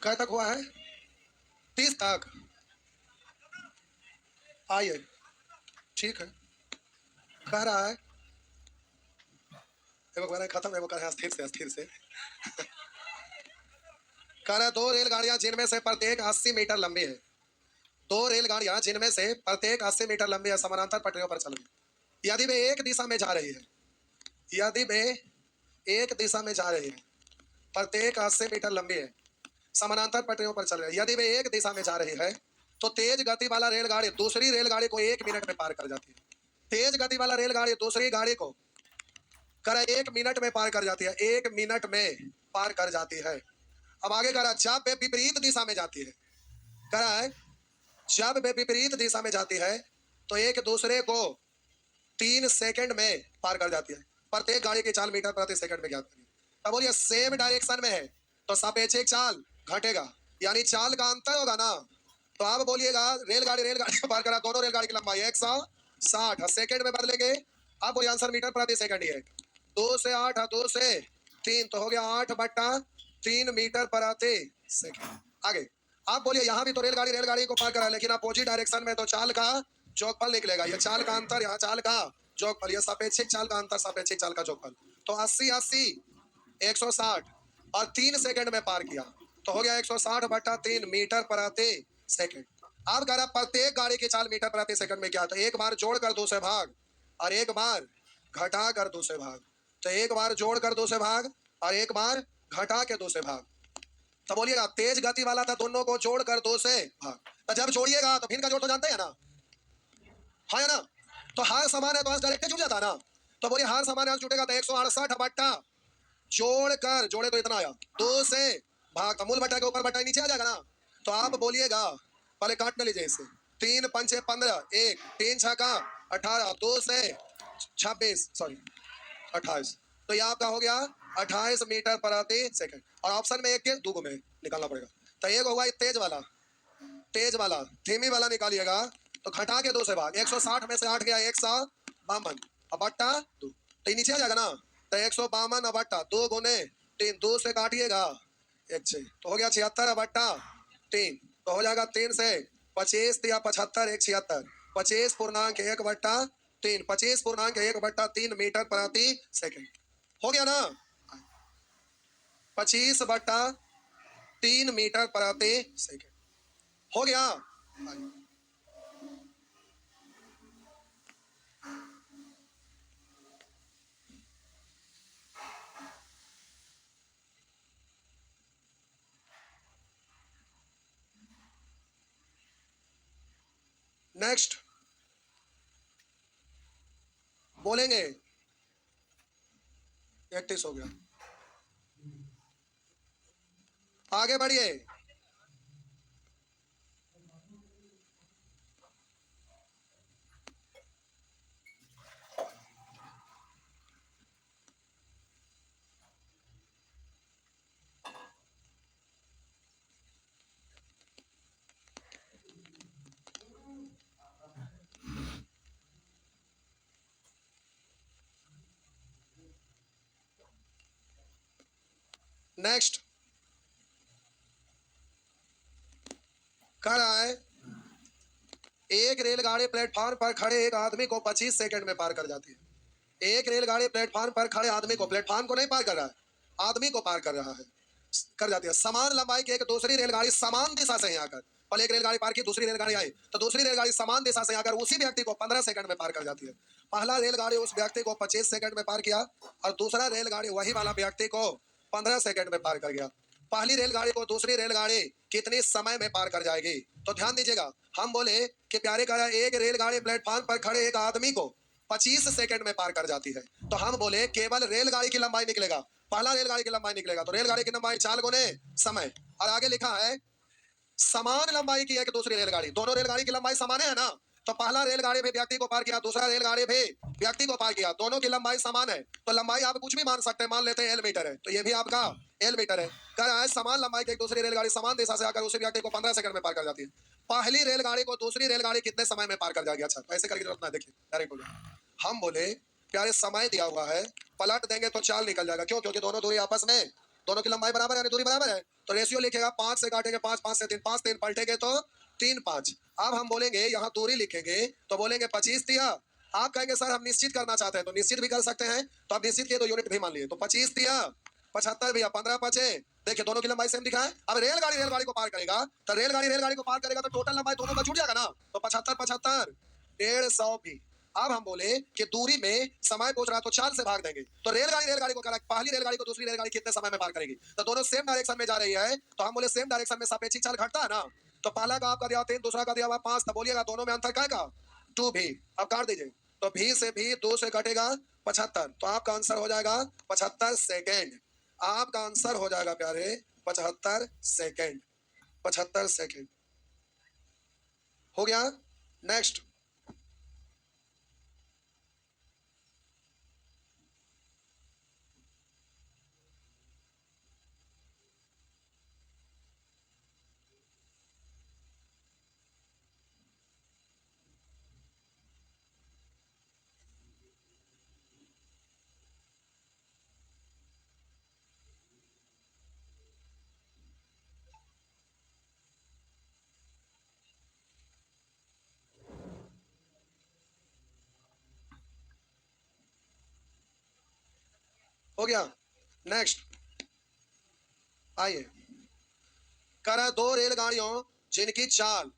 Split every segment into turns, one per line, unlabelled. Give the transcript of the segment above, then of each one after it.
कहाँ तक हुआ है? 30 तक। आइए, ठीक है। कह रहा है, कह रहा है खत्म है, वो कह रहा है अस्थिर से अस्थिर से। कह रहा है 2 रेलगाड़ियां जिनमें से प्रत्येक 80 मीटर लंबी है। 2 रेलगाड़ियां जिनमें से प्रत्येक 80 मीटर लंबी है, समानांतर पटरियों पर चल रही। यदि वे एक दिशा में जा रही है, यदि वे एक दिशा में जा रही है, प्रत्येक 80 मीटर लंबी है, समानांतर पटरियों पर चल रही है, यदि वे एक दिशा में जा रही है तो तेज गति वाला रेलगाड़ी दूसरी रेलगाड़ी को 1 मिनट में पार कर जाती है। तेज गति वाला रेलगाड़ी दूसरी गाड़ी को करा 1 मिनट में पार कर जाती है, 1 मिनट में पार कर जाती है। अब आगे करा जब वे विपरीत दिशा में जाती है, करा है जब वे विपरीत दिशा में जाती है तो एक दूसरे को 3 सेकंड में पार कर जाती है। प्रत्येक गाड़ी की चाल मीटर प्रति सेकंड में ज्ञात करिए। तब बोलिए सेम डायरेक्शन में है तो सापेक्षिक चाल घटेगा, यानी चाल का अंतर होगा ना। तो आप बोलिएगा रेलगाड़ी रेलगाड़ी पार करा, दोनों रेलगाड़ी की लंबाई 160 सेकंड में बदलेंगे। आप बोलिए आंसर मीटर प्रति सेकंड ही है। 2 से 8 2 से 3 तो हो गया 8/3 मीटर प्रति सेकंड। आगे आप बोलिए यहाँ भी तो रेलगाड़ी रेलगाड़ी को पार करा, लेकिन अपोजिट डायरेक्शन में तो चाल का जोगफल निकलेगा। ये चाल का अंतर, यहाँ चाल का जोगफल, ये सापेक्षिक चाल का अंतर, सापेक्षिक चाल का जोगफल। तो 80 80 160 और 3 सेकंड में पार किया तो हो गया 160/3 मीटर प्रति सेकंड। अब कह रहा प्रत्येक गाड़ी की चाल मीटर प्रति सेकंड में क्या, तो एक बार जोड़कर 2 से भाग और एक बार घटा कर 2 से भाग। तो एक बार जोड़कर 2 से भाग और एक बार घटा के 2 से भाग। तो बोलिएगा तेज गति वाला था, दोनों को जोड़कर 2 से भाग। तो जब जोड़िएगा तो भिन्न का जोड़ तो जानते हैं ना, है ना। तो हार समान है तो अंश डायरेक्ट जुड़ जाता है ना। तो बोलिए हार समान है, अंश जुटेगा तो 168 बट्टा जोड़कर, जोड़े तो इतना आया 2 से भाग, तो मूल बट्टा के ऊपर बट्टा नीचे आ जाएगा ना। तो आप बोलिएगा, पहले काट लीजिए इसे, 3 पंचे 15, 1 3 छक्का 18, 2 से 26 सॉरी 28, तो ये आपका हो गया 28 मीटर प्रति सेकंड। और ऑप्शन में एक के दो में निकालना पड़ेगा। तो एक होगा तेज वाला, धीमी वाला निकालिएगा तो घटा के 2 से भाग, 160 में से 8 गया 152 अब बट्टा 2, तो नीचे आ जाएगा ना। तो 152 अब बट्टा 2 गुने 3, 2 से काटिएगा 1 6, तो हो गया 76 बट्टा 3, तो हो जाएगा 3 से 25 या 75 1 76, 25.1/3, 25.1/3 मीटर प्रति सेकंड हो गया ना। 25/3 मीटर प्रति सेकंड हो गया। नेक्स्ट बोलेंगे 31 हो गया। आगे बढ़िए। नेक्स्ट कह रहा है एक रेलगाड़ी प्लेटफॉर्म पर खड़े एक आदमी को 25 सेकंड में पार कर जाती है। एक रेलगाड़ी प्लेटफॉर्म पर खड़े आदमी को, प्लेटफॉर्म को नहीं पार कर रहा है, आदमी को पार कर रहा है, कर जाती है। समान लंबाई की एक दूसरी रेलगाड़ी समान दिशा से यहाँ आकर, पहले एक रेलगाड़ी पार की, दूसरी रेलगाड़ी आई तो दूसरी रेलगाड़ी समान दिशा से आकर उसी व्यक्ति को 15 सेकंड में पार कर जाती है। पहला रेलगाड़ी उस व्यक्ति को 25 सेकंड में पार किया और दूसरा रेलगाड़ी वही वाला व्यक्ति को 15 सेकंड में पार कर गया। पहली रेलगाड़ी को दूसरी रेलगाड़ी कितने समय में पार कर जाएगी, तो ध्यान दीजिएगा। हम बोले कि प्यारे का एक रेलगाड़ी प्लेटफॉर्म पर खड़े एक आदमी को 25 सेकंड में पार कर जाती है, तो हम बोले केवल रेलगाड़ी की लंबाई निकलेगा, पहला रेलगाड़ी की लंबाई निकलेगा, तो रेलगाड़ी की लंबाई 4 गुने समय। और आगे लिखा है समान लंबाई की एक दूसरी रेलगाड़ी, दोनों रेलगाड़ी की लंबाई समान है ना। तो पहला रेलगाड़ी भी व्यक्ति को पार किया, दूसरा रेलगाड़ी भी व्यक्ति को पार किया, दोनों की लंबाई समान है। तो लंबाई आप कुछ भी मान सकते हैं, मान लेते हैं एल मीटर है, तो ये भी आपका एल मीटर है। कह रहा है समान लंबाई की एक दूसरी रेलगाड़ी समान दिशा से आकर उसी व्यक्ति को 15 सेकंड में पार कर जाती है। पहली रेलगाड़ी को दूसरी रेलगाड़ी कितने समय में पार कर जाएगी? अच्छा, तो ऐसे करके जरूरत ना, देखिए डायरेक्ट बोलो। हम बोले प्यारे समय दिया हुआ है, पलट देंगे तो चाल निकल जाएगा। क्यों? क्योंकि दोनों दूरी आपस में दोनों की लंबाई बराबर है, दूरी बराबर है, तो रेशियो लिखेगा 5 से काटेंगे 5, 5 से 3, 5 3 पलटेंगे तो 3 5। अब हम बोलेंगे यहाँ दूरी लिखेंगे तो बोलेंगे 25 तिया। आप कहेंगे सर हम निश्चित करना चाहते हैं, तो निश्चित भी कर सकते हैं, तो आप निश्चित किए तो यूनिट भी मान लिए, तो 25 तिया 75 भैया 15 पचे। देखिए दोनों की लंबाई सेम दिखा है। अब रेलगाड़ी को पार करेगा तो रेलगाड़ी को पार करेगा तो टोटल लंबाई दोनों का जुड़ जाएगा ना, तो 75 75 150 भी। अब हम बोले कि दूरी में समय पूछ रहा तो 4 से भाग देंगे, तो रेलगाड़ी को पहली रेलगाड़ी को दूसरी रेलगाड़ी कितने समय में पार करेगी, तो दोनों सेम डायरेक्शन में जा रही है, तो हम बोले सेम डायरेक्शन में सापेक्षिक चाल घटता है ना, तो पहला का आपका दिया 3, दूसरा का दिया हुआ 5, तो बोलिएगा दोनों में अंतर क्या का 2 भी। अब काट दीजिए, तो भी से भी 2 से कटेगा 75, तो आपका आंसर हो जाएगा 75 सेकेंड। आपका आंसर हो जाएगा प्यारे 75 सेकेंड। 75 सेकेंड हो गया। नेक्स्ट हो गया। नेक्स्ट आइए, करा दो रेलगाड़ियों जिनकी चाल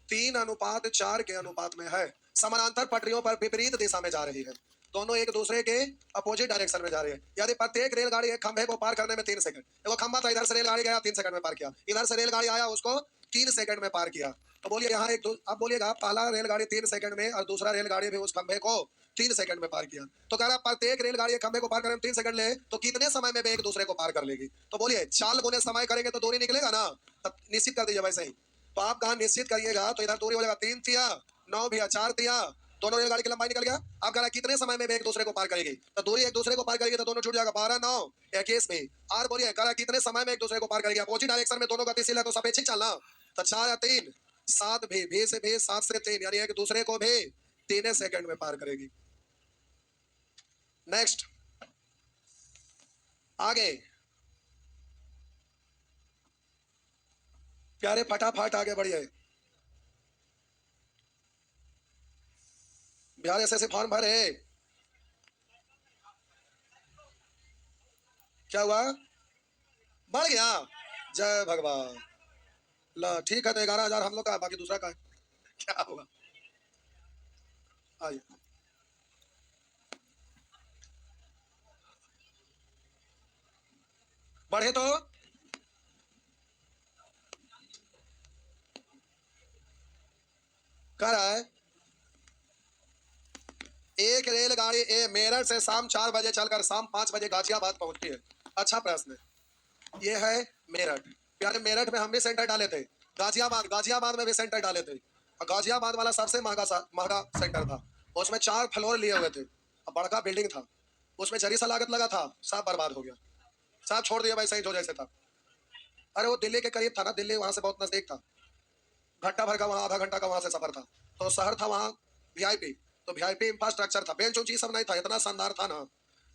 3:4 के अनुपात में है, समानांतर पटरियों पर विपरीत दिशा में जा रही है, दोनों एक दूसरे के अपोजिट डायरेक्शन में जा रही है। यदि प्रत्येक रेलगाड़ी एक खंभे को पार करने में 3 सेकंड, देखो खंभा था, इधर से रेलगाड़ी गया 3 सेकंड में पार किया, इधर से रेलगाड़ी आया उसको 3 सेकंड में पार किया, तो बोलिए यहाँ अब बोलिएगा पहला रेलगाड़ी 3 सेकंड में और दूसरा रेलगाड़ी भी उस खंभे को 3 सेकंड में पार किया, तो कह रहा प्रत्येक रेलगाड़ी खंभे को पार करने में 3 सेकंड ले तो कितने समय में वे एक दूसरे को पार कर लेगी, तो बोलिए चाल गुने समय करेंगे तो दूरी निकलेगा ना, तब निश्चित कर दीजिए वैसे ही। तो आप कहा निश्चित करिएगा तो इधर दूरी हो जाएगा 3 तिया 9 भैया 4 तिया, दोनों रेलगाड़ी की लंबाई निकल गया। आप कह रहा कितने समय में वे एक दूसरे को पार करेगी, तो दूरी एक दूसरे को पार करेगी तो दोनों छूट जाएगा 12 9 21 में। और बोलिए कह रहा कितने समय में एक दूसरे को पार करेगी, अपोजिट डायरेक्शन में दोनों गतिशील है तो सापेक्षिक चलना, तो 4 या 3 7 भी से भी 7 से 3 यानी एक दूसरे को भी 3 सेकंड में पार करेगी। नेक्स्ट आगे प्यारे फटाफट आगे बढ़िए। बिहार एसएससी फॉर्म भरे, क्या हुआ बढ़ गया, जय भगवान। ला ठीक है, तो 11,000 हम लोग का, बाकी दूसरा का है, क्या होगा। आइए बढ़े तो कह रहा है एक रेलगाड़ी ए मेरठ से शाम 4 बजे चलकर शाम 5 बजे गाजियाबाद पहुंचती है। अच्छा प्रश्न, ये है मेरठ, प्यारे मेरठ में हम भी सेंटर डाले थे, गाजियाबाद में भी सेंटर डाले थे, और गाजियाबाद वाला सबसे महंगा सेंटर था, उसमें 4 फ्लोर लिए हुए थे, बड़का बिल्डिंग था, उसमें जरी सा लागत लगा था, सब बर्बाद हो गया, सब छोड़ दिया वैसे ही जो जैसे था। अरे वो दिल्ली के करीब था ना, दिल्ली वहां से बहुत नजदीक था, घंटा भर का वहाँ, आधा घंटा का वहां से सफर था, तो शहर था वहाँ वीआईपी, तो वीआईपी इंफ्रास्ट्रक्चर था, बेंच उंच सब नहीं था, इतना शानदार था ना,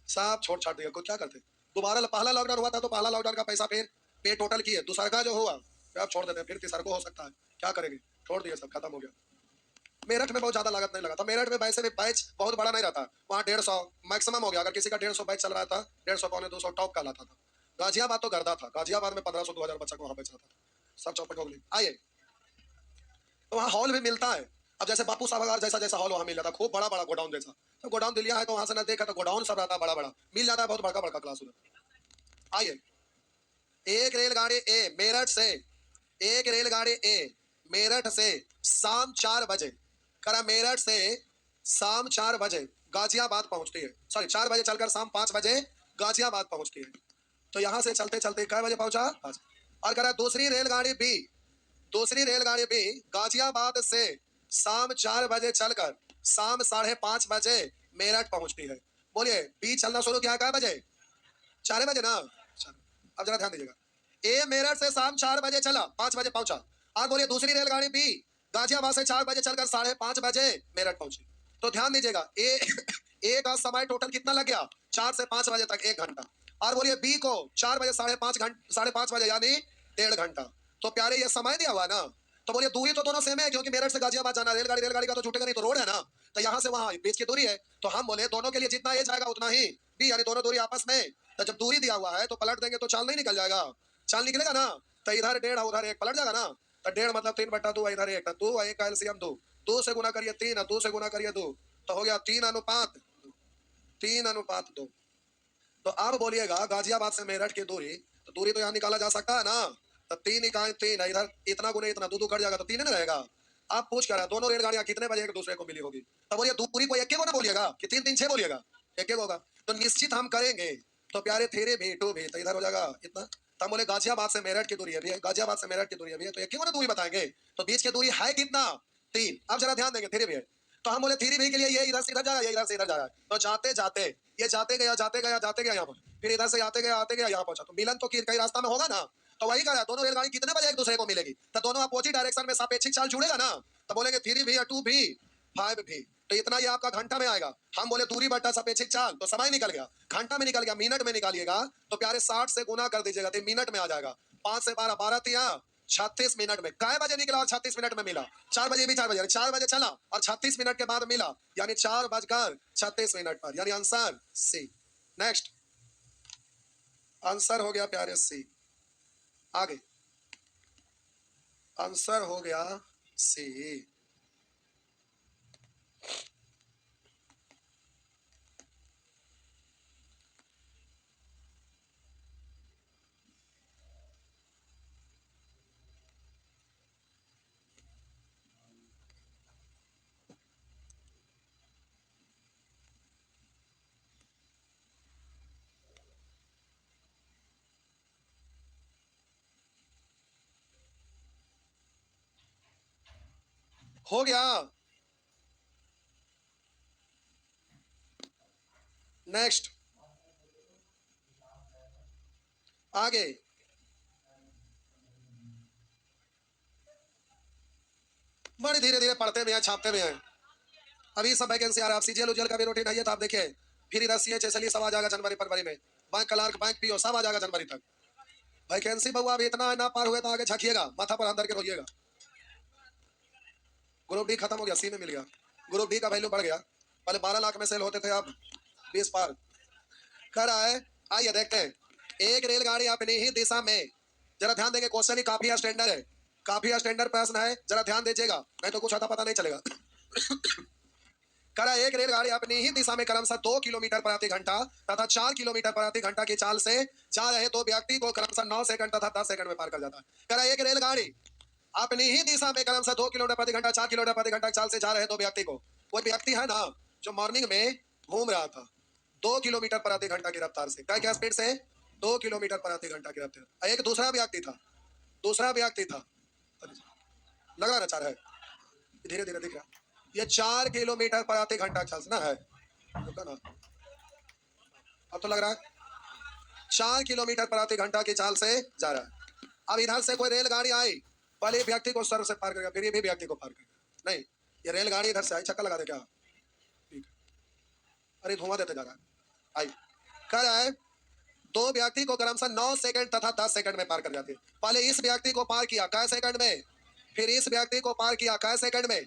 सब छोड़ छाड़ दिया, कुछ क्या करते। दोबारा पहला लॉकडाउन हुआ था तो पहला लॉकडाउन का पैसा फिर पे टोटल किए, दूसरा का जो हुआ आप छोड़ देते, फिर तीसरा को हो सकता है, क्या करेंगे, छोड़ दिए, सब खत्म हो गया। मेरठ में बहुत ज्यादा लागत नहीं लगा था, मेरठ में वैसे भी बैच बहुत बड़ा नहीं रहता, वहाँ 150 मैक्सिमम हो गया, अगर किसी का 150 बैच चल रहा था 150 पौने 200 टॉप का लाता था। गाजियाबाद तो गर्दा था, गाजियाबाद में 1500 2000 बच्चा को वहाँ बेच रहा था, सब चौपट हो गई। आइए, तो वहाँ हॉल भी मिलता है, अब जैसे बापू साहब जैसा जैसा हॉल वहाँ मिल जाता, खूब बड़ा बड़ा गोडाउन जैसा, तो गोडाउन दिलिया है तो वहाँ से नजदीक है तो गोडाउन सब रहता है, बड़ा बड़ा मिल जाता है, बहुत बड़का बड़का क्लास उधर। आइए, एक रेलगाड़ी ए मेरठ से मेरठ से शाम 4 बजे, करा मेरठ से शाम 4 बजे गाजियाबाद पहुंचती है, सॉरी 4 बजे चलकर शाम 5 बजे गाजियाबाद पहुंचती है, तो यहां से चलते चलते कै बजे पहुंचा 5। और करा दूसरी रेलगाड़ी भी गाजियाबाद से शाम 4 बजे चलकर शाम 5:30 बजे मेरठ पहुंचती है। बोलिए बी चलना शुरू किया कै बजे, 4 बजे ना। अब जरा ध्यान दीजिएगा, ए मेरठ से शाम 4 बजे चला 5 बजे पहुंचा, और बोलिए दूसरी रेलगाड़ी बी गाजियाबाद से 4 बजे चलकर 5:30 बजे मेरठ पहुंची, तो ध्यान दीजिएगा ए का समय टोटल कितना लग गया? 4 से 5 बजे तक 1 घंटा। और बोलिए बी को 4 बजे 5:30 बजे यानी 1.5 घंटा। तो प्यारे ये समय दिया हुआ ना, तो बोलिए दूरी तो दोनों सेम है, क्योंकि मेरठ से गाजियाबाद जाना रेलगाड़ी का तो छूटेगा नहीं, तो रोड है ना, तो यहाँ से वहां बीच की दूरी है। तो हम बोले दोनों के लिए जितना ए जाएगा उतना ही बी, यानी दोनों दूरी आपस में। तो जब दूरी दिया हुआ है तो पलट देंगे तो चाल नहीं निकल जाएगा, चाल निकलेगा ना। तो इधर 1.5 उधर 1 पलट जाएगा ना। तो 1.5 मतलब 3/2, इधर 1, 2 1 का एलसीएम 2, 2 से गुना करिए 3, 2 से गुना करिए 2, तो हो गया 3:2। तो अब बोलिएगा गाजियाबाद से मेरठ की दूरी, तो दूरी तो यहाँ निकाला जा सकता है ना। तो 3 इकाई 3 है, इधर इतना गुने इतना 2 कट जाएगा तो 3 नहीं रहेगा। आप पूछ कर दोनों रेलगाड़ियां कितने बजे एक दूसरे को मिली होगी? तो बोलिए दूरी को एक को ना बोलिएगा कि 3 3 6 बोलिएगा, एक होगा। तो निश्चित हम करेंगे तो प्यारे 3 भी 2 भी, तो इधर हो जाएगा इतना। तो हम बोले गाजियाबाद से मेरठ की दूरी है भी है, गाजियाबाद से मेरठ की दूरी है भी है, तो एक को ना दूरी बताएंगे। तो बीच की दूरी है कितना? 3। अब जरा ध्यान देंगे 3 भी है, तो हम बोले 3 भी के लिए ये इधर से इधर जा रहा है, ये इधर से इधर जा रहा है, तो जाते जाते ये जाते गया यहाँ पर, फिर इधर से आते गया यहाँ पहुंचा, तो मिलन तो कई रास्ता में होगा ना। तो वही कहा दोनों रेलगाड़ी कितने बजे एक दूसरे को मिलेगी? तो दोनों अपोजिट डायरेक्शन में सापेक्षिक चाल जुड़ेगा ना। तो बोलेंगे 3 भी 2 भी 5 भी, तो इतना ये आपका घंटा में आएगा। हम बोले दूरी बटा सापेक्षिक चाल, तो समय निकल गया, घंटा में निकल गया, मिनट में निकालिएगा तो प्यारे 60 से गुना कर दीजिएगा तो मिनट में आ जाएगा। 5 से 12 12 3 36 मिनट में कै बजे निकला और 36 मिनट में मिला? 4 बजे भी 4 बजे, 4 बजे चला और 36 मिनट के बाद मिला, यानी 4:36 पर, यानी आंसर सी। नेक्स्ट आंसर हो गया प्यारे सी। आगे आंसर हो गया सी। हो गया। नेक्स्ट आगे बड़े धीरे धीरे पढ़ते भी हैं, छापते भी हैं। अभी सब वैकेंसी आ रहा है, आप सीजीएल उजल का भी रूटीन है, तो आप देखिए। फिर इधर सीएचएसएल सब आ जाएगा जनवरी फरवरी में, बैंक क्लर्क बैंक पीओ सब आ जाएगा जनवरी तक। वैकेंसी बहुआ अभी इतना ना पार हुए तो आगे झकिएगा, माथा पर अंदर के रोइएगा। ग्रुप डी खत्म हो गया, सी में मिल गया। ग्रुप डी का वैल्यू बढ़ गया, पहले 12 लाख में सेल होते थे, अब 20 पार कर रहा है। आइए देखते हैं, एक रेलगाड़ी अपनी ही दिशा में, जरा ध्यान देंगे, क्वेश्चन ही काफी स्टैंडर्ड है, काफी स्टैंडर्ड प्रश्न है, जरा ध्यान दीजिएगा, नहीं तो कुछ आता पता नहीं चलेगा। करा एक रेलगाड़ी अपनी ही दिशा में क्रमशः 2 किलोमीटर प्रति घंटा तथा 4 किलोमीटर प्रति घंटा की चाल से जा रहे दो व्यक्ति को क्रमशः 9 सेकंड तथा 10 सेकंड में पार कर जाता है। करा एक रेलगाड़ी अपनी ही दिशा में क्रमशः 2 किलोमीटर प्रति घंटा 4 किलोमीटर प्रति घंटा की चाल से जा रहे दो व्यक्ति को, कोई व्यक्ति है ना जो मॉर्निंग में घूम रहा था 2 किलोमीटर प्रति घंटा की रफ्तार से, क्या स्पीड से? 2 किलोमीटर प्रति घंटा की रफ्तार। एक दूसरा व्यक्ति था, लगा ना चाह रहा है, धीरे धीरे दिख रहा, ये 4 किलोमीटर प्रति घंटा चलना है, रुका ना, अब तो लग रहा है 4 किलोमीटर प्रति घंटा की चाल से जा रहा है। अब इधर से कोई रेलगाड़ी आई, पहले व्यक्ति को सर से पार करेगा, फिर ये भी व्यक्ति को पार करेगा। नहीं, ये रेलगाड़ी इधर से आई, चक्कर लगा दे क्या? ठीक, अरे धुआं देते जा रहा है। आई कह रहा है दो व्यक्ति को क्रमशः 9 सेकंड तथा 10 सेकंड में पार कर जाते हैं। पहले इस व्यक्ति को पार किया कै सेकंड में, फिर इस व्यक्ति को पार किया कै सेकंड में।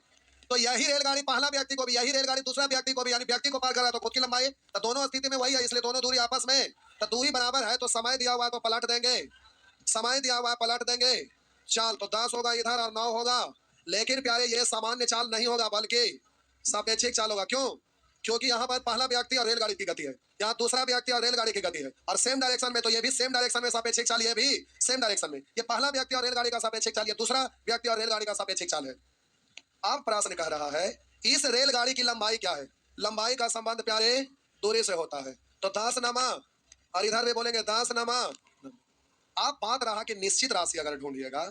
तो यही रेलगाड़ी पहला व्यक्ति को भी, यही रेलगाड़ी दूसरा व्यक्ति को भी, यानी व्यक्ति को पार कर रहा है, तो खुद की लंबाई, तो दोनों स्थिति में वही है, इसलिए दोनों दूरी आपस में, तो दूरी बराबर है, तो समय दिया हुआ है तो पलट देंगे, समय दिया हुआ है पलट देंगे। चाल तो 10 होगा इधर और 9 होगा, लेकिन प्यारे ये सामान्य चाल नहीं होगा बल्कि सापेक्षिक चाल होगा। क्यों? क्योंकि यहाँ पर पहला व्यक्ति और रेलगाड़ी की गति है, यहाँ दूसरा व्यक्ति और रेलगाड़ी की गति है, और सेम डायरेक्शन में, तो ये भी सेम डायरेक्शन में सापेक्षिक चाल, ये भी सेम डायरेक्शन में, ये पहला व्यक्ति और रेलगाड़ी का सापेक्षिक चाल, ये दूसरा व्यक्ति और रेलगाड़ी का सापेक्षिक चाल है। अब प्रश्न कह रहा है इस रेलगाड़ी की लंबाई क्या है? लंबाई का संबंध प्यारे दूरी से होता है, तो 10 नमा, और इधर भी बोलेंगे 10 नमा। आप बात रहा कि निश्चित राशि अगर ढूंढिएगा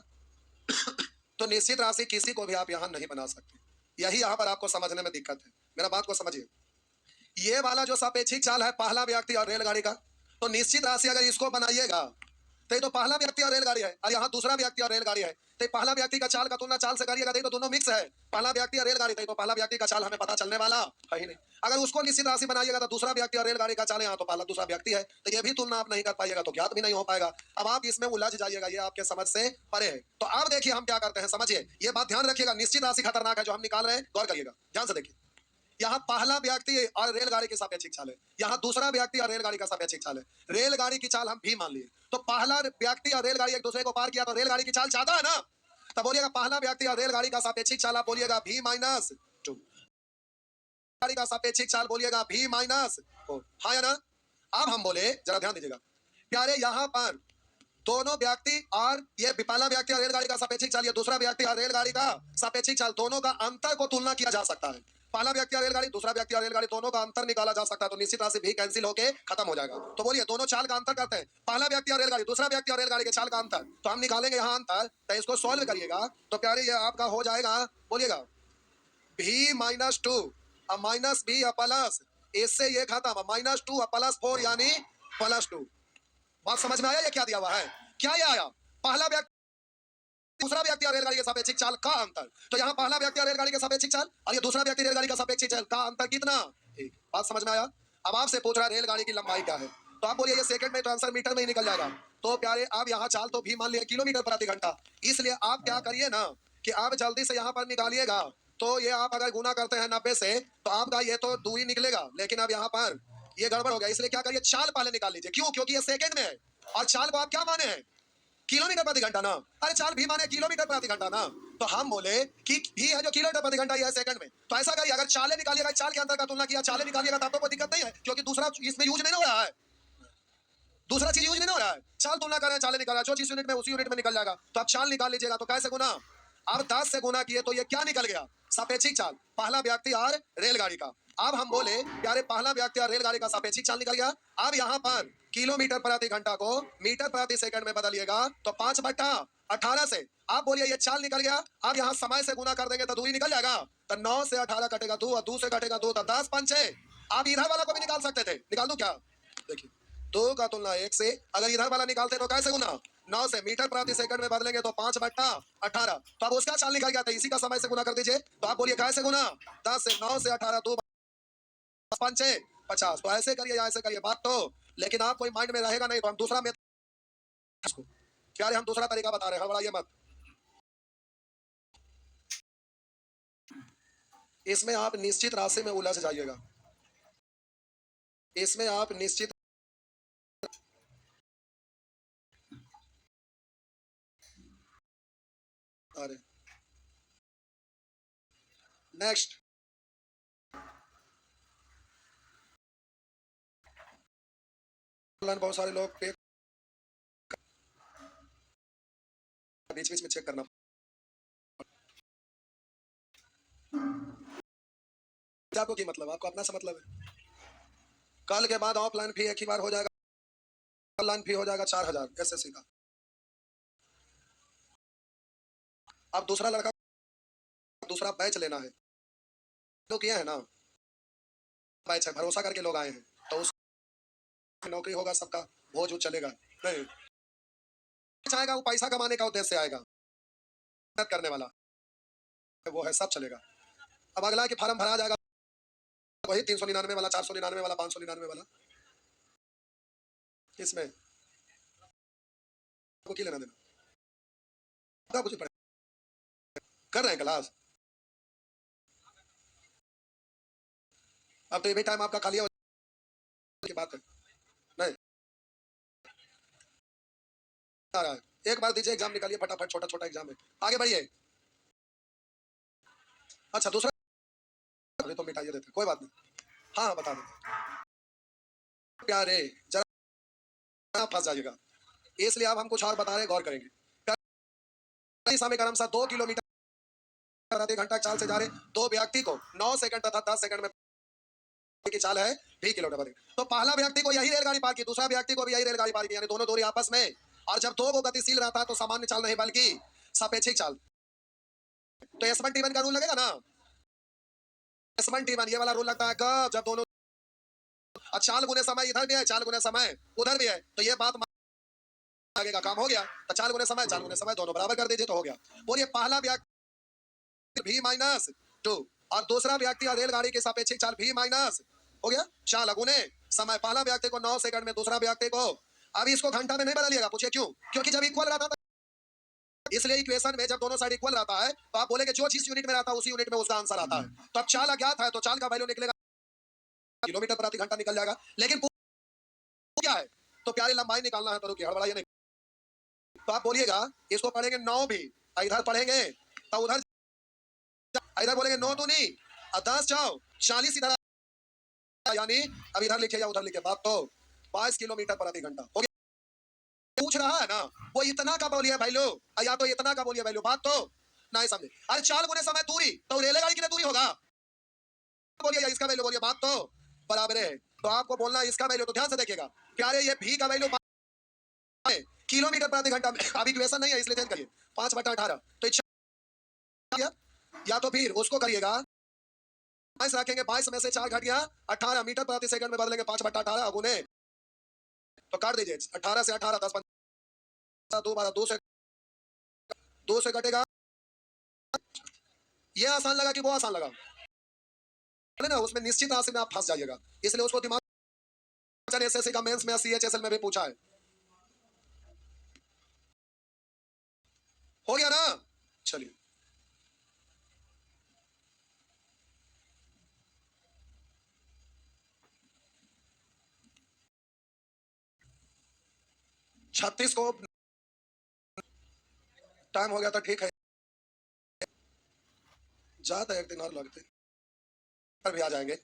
तो निश्चित राशि किसी को भी आप यहां नहीं बना सकते, यही यहां पर आपको समझने में दिक्कत है। मेरा बात को समझिए, ये वाला जो सापेक्षिक चाल है पहला व्यक्ति और रेलगाड़ी का, तो निश्चित राशि अगर इसको बनाइएगा तो ये तो पहला व्यक्ति और रेलगाड़ी है और यहाँ दूसरा व्यक्ति और रेलगाड़ी है। तो ये पहला व्यक्ति का चाल का तुलना चाल से करिएगा तो दोनों मिक्स है। पहला व्यक्ति और रेलगाड़ी, तो पहला व्यक्ति का चाल हमें पता चलने वाला है ही नहीं। अगर उसको निश्चित राशि बनाइएगा तो दूसरा व्यक्ति और रेलगाड़ी का चाल, यहाँ तो पहला दूसरा व्यक्ति है, तो ये भी तुलना आप नहीं कर पाइएगा, तो ज्ञात भी नहीं हो पाएगा। अब आप इसमें उलझ जाइएगा, ये आपके समझ से परे है। तो अब देखिए हम क्या करते हैं, समझिए, ये बात ध्यान रखिएगा, निश्चित राशि खतरनाक है जो हम निकाल रहे हैं, गौर करिएगा, ध्यान से देखिए। यहाँ पहला व्यक्ति और रेलगाड़ी की सापेक्षिक चाल है, यहाँ दूसरा व्यक्ति और रेलगाड़ी का सापेक्षिक चाल है। रेलगाड़ी की चाल हम भी मान लिए, तो पहला व्यक्ति और रेलगाड़ी एक दूसरे को पार किया तो रेलगाड़ी की चाल ज्यादा है ना, तब बोलिएगा पहला व्यक्ति और रेलगाड़ी का सापेक्षिक चाल, आप बोलिएगा v-2, गाड़ी का सापेक्षिक चाल बोलिएगा v-4, हाँ या ना। अब हम बोले, जरा ध्यान दीजिएगा प्यारे, यहाँ पर दोनों व्यक्ति और ये पहला व्यक्ति और रेलगाड़ी का सापेक्षिक चाल, ये दूसरा व्यक्ति और रेलगाड़ी का सापेक्षिक चाल, दोनों का अंतर को तुलना किया जा सकता है। पहला व्यक्ति और रेलगाड़ी, दूसरा व्यक्ति और रेलगाड़ी, दोनों का अंतर निकाला जा सकता है, तो निश्चित राशि भी कैंसिल होके खत्म हो जाएगा। तो बोलिए दोनों चाल का अंतर करते हैं, पहला व्यक्ति और रेलगाड़ी, दूसरा व्यक्ति और रेलगाड़ी के चाल का अंतर, तो हम निकालेंगे यहाँ अंतर, तो इसको सॉल्व करिएगा तो प्यारे ये आपका हो जाएगा, बोलिएगा v-2 अब माइनस बी प्लस, इससे ये खत्म, -2 +4 यानी +2। बात समझ में आया ये क्या दिया हुआ है, क्या ये आया, पहला व्यक्ति दूसरा व्यक्ति और रेलगाड़ी के सापेक्षिक चाल का अंतर, तो यहाँ पहला व्यक्ति और रेलगाड़ी के सापेक्षिक चाल और ये दूसरा व्यक्ति रेलगाड़ी का सापेक्षिक चाल का अंतर कितना, एक। बात समझ में आया। अब आपसे पूछ रहा है रेलगाड़ी की लंबाई क्या है, तो आप बोलिए ये सेकंड में, तो आंसर मीटर में ही निकल जाएगा। तो प्यारे आप यहाँ चाल तो भी मान लिया किलोमीटर प्रति घंटा, इसलिए आप क्या करिए ना कि आप जल्दी से यहाँ पर निकालिएगा, तो ये आप अगर गुना करते हैं 90 से तो आपका ये तो दूरी निकलेगा, लेकिन अब यहाँ पर ये गड़बड़ हो गया, इसलिए क्या करिए चाल पहले निकाल लीजिए, क्यों, क्योंकि ये सेकंड में है और चाल को आप क्या माने हैं, किलोमीटर प्रति घंटा ना, अरे चाल भी माने किलोमीटर प्रति घंटा ना, तो हम बोले कि भी है जो किलोमीटर प्रति घंटा, ये है सेकंड में, तो ऐसा करिए अगर चाले निकालिएगा, चाल के अंतर का तुलना किया, चाले निकालिएगा तो आपको कोई दिक्कत नहीं है, क्योंकि दूसरा इसमें यूज नहीं हो रहा है, दूसरा चीज यूज नहीं हो रहा है, चाल तुलना कर रहे हैं, चाले निकाल रहा है, जो चीज यूनिट में उसी यूनिट में निकल जाएगा, तो आप चाल निकाल लीजिएगा, तो कैसे गुना, अब 10 से गुना किए तो ये क्या निकल गया, सापेक्षिक चाल, पहला व्यक्ति और रेलगाड़ी का। अब हम बोले प्यारे पहला व्यक्ति और रेलगाड़ी का सापेक्षिक चाल निकल गया, अब यहाँ पर किलोमीटर प्रति घंटा को मीटर प्रति सेकंड में बदलिएगा तो 5/18 से आप बोलिए ये चाल निकल गया। अब यहाँ समय से गुना कर देंगे तो दूरी निकल जाएगा, तो 9 से 18 कटेगा 2 और 2 से कटेगा 2, तो 10 5 6। आप इधर वाला को भी निकाल सकते थे, निकाल दूं क्या, देखिए 2 का तुलना 1 से, अगर इधर वाला निकालते तो कैसे गुना, 9 से मीटर प्रति सेकंड में बदलेंगे तो 5/18, तो अब उसका चाल निकल गया था, इसी का समय से गुना कर दीजिए, तो आप बोलिए कैसे गुना, 10 से 9 से 18, 2 5 6 50, तो ऐसे करिए या ऐसे करिए, बात तो, लेकिन आप कोई माइंड में रहेगा नहीं, तो हम दूसरा में प्यारे हम दूसरा तरीका बता रहे हैं, हड़बड़ाइए मत, इसमें आप निश्चित राशि में उलझ जाइएगा, इसमें आप निश्चित, अरे नेक्स्ट, बहुत सारे लोग पे बीच बीच में चेक करना, आपको क्या मतलब, आपको अपना सा मतलब है, कल के बाद ऑफलाइन फी एक ही बार हो जाएगा, ऑनलाइन फी हो जाएगा 4000 एसएससी का। अब दूसरा लड़का दूसरा बैच लेना है, तो किया है ना, बैच है, भरोसा करके लोग आए हैं, तो उस नौकरी होगा, सबका भोज उज चलेगा नहीं, चाहेगा वो पैसा कमाने का उद्देश्य से आएगा, मेहनत करने वाला वो है, सब चलेगा। अब अगला कि फार्म भरा जाएगा वही 399 वाला, 499 वाला, 599 वाला, इसमें आपको क्या लेना देना, आपका कुछ पड़े कर रहे हैं क्लास, अब तो ये भी टाइम आपका खाली हो की बात है, नहीं आ रहा है, एक बार दीजिए एग्जाम निकालिए फटाफट, छोटा छोटा एग्जाम है, आगे बढ़िए। अच्छा दूसरा अभी तो मिटाइए देते, कोई बात नहीं, हाँ बता देते प्यारे, जरा फंस जाइएगा, इसलिए अब हम कुछ और बता रहे, गौर करेंगे। समय क्रम 2 किलोमीटर प्रति घंटा चाल से जा रहे दो व्यक्ति को 9 सेकंड तथा 10 सेकंड में की चाल है 20 किलोमीटर प्रति, तो पहला व्यक्ति को यही रेलगाड़ी पार की, दूसरा व्यक्ति को भी यही रेलगाड़ी पार की, यानी दोनों दूरी आपस में, और जब दो को गतिशील रहता है तो सामान्य चाल नहीं बल्कि सापेक्षिक चाल, तो S1T1 का रूल लगेगा ना, S1T1 ये वाला रूल लगता है कब, जब दोनों चाल गुने समय इधर भी है, चाल गुने समय उधर भी है, तो ये बात आगे का काम हो गया। तो 4 गुने समय दोनों बराबर कर दीजिए तो हो गया। बोलिए पहला व्यक्ति v माइनस 2 और दूसरा व्यक्ति रेलगाड़ी के सापेक्षिक चाल v माइनस हो गया 4 गुने समय। पहला व्यक्ति को 9 सेकंड में, दूसरा व्यक्ति को, अभी इसको घंटा में नहीं बदलिएगा। पूछिए क्यों? क्योंकि जब इक्वल रहता है, इसलिए इक्वेशन में जब दोनों साइड इक्वल रहता है तो आप बोलेंगे जो जिस यूनिट में रहता है उसी यूनिट में उसका आंसर आता है। तो अब चाल अज्ञात है तो चाल का वैल्यू निकलेगा किलोमीटर प्रति घंटा निकल जाएगा। लेकिन क्या है? तो प्यारी लंबाई निकालना है तो रुकिए, हड़बड़ाइए नहीं। तो आप बोलिएगा इसको पढ़ेंगे 9 भी, इधर पढ़ेंगे तो उधर, इधर बोलेंगे 9 दूनी और 10 जाओ 40 इधर, यानी अब इधर लिखे या उधर लिखे, बात तो 22 किलोमीटर प्रति घंटा हो गया। पूछ रहा है ना वो इतना का बोलिए वैल्यू या तो इतना का बोलिए वैल्यू, बात तो नहीं समझे। अरे 4 गुने समय दूरी तो रेलगाड़ी की दूरी होगा, बोलिए या इसका वैल्यू बोलिए, बात तो बराबर है। तो आपको बोलना है इसका वैल्यू, तो ध्यान से देखिएगा प्यारे, ये भी का वैल्यू किलोमीटर प्रति घंटा में, अभी इक्वेशन नहीं है इसलिए चेंज करिए 5/18। तो या तो फिर उसको करिएगा 22 रखेंगे, 22 में से 4 घट गया 18 मीटर प्रति सेकंड में बदलेंगे 5/18 गुने, तो काट दीजिए 18 से 18 10 2 12 2 से कटेगा। ये आसान लगा कि वो आसान लगा? ना उसमें निश्चित राशि में आप फंस जाइएगा, इसलिए उसको दिमाग एसएससी का मेंस में सीएचएसएल में भी पूछा है। हो गया ना? चलिए 36 को टाइम हो गया तो ठीक है, जाता एक दिन और लगते पर भी आ जाएंगे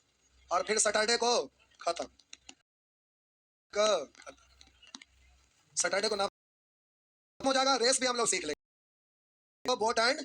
और फिर सैटरडे को खत्म। सैटरडे को ना हो जाएगा, रेस भी हम लोग सीख लेंगे, बोट एंड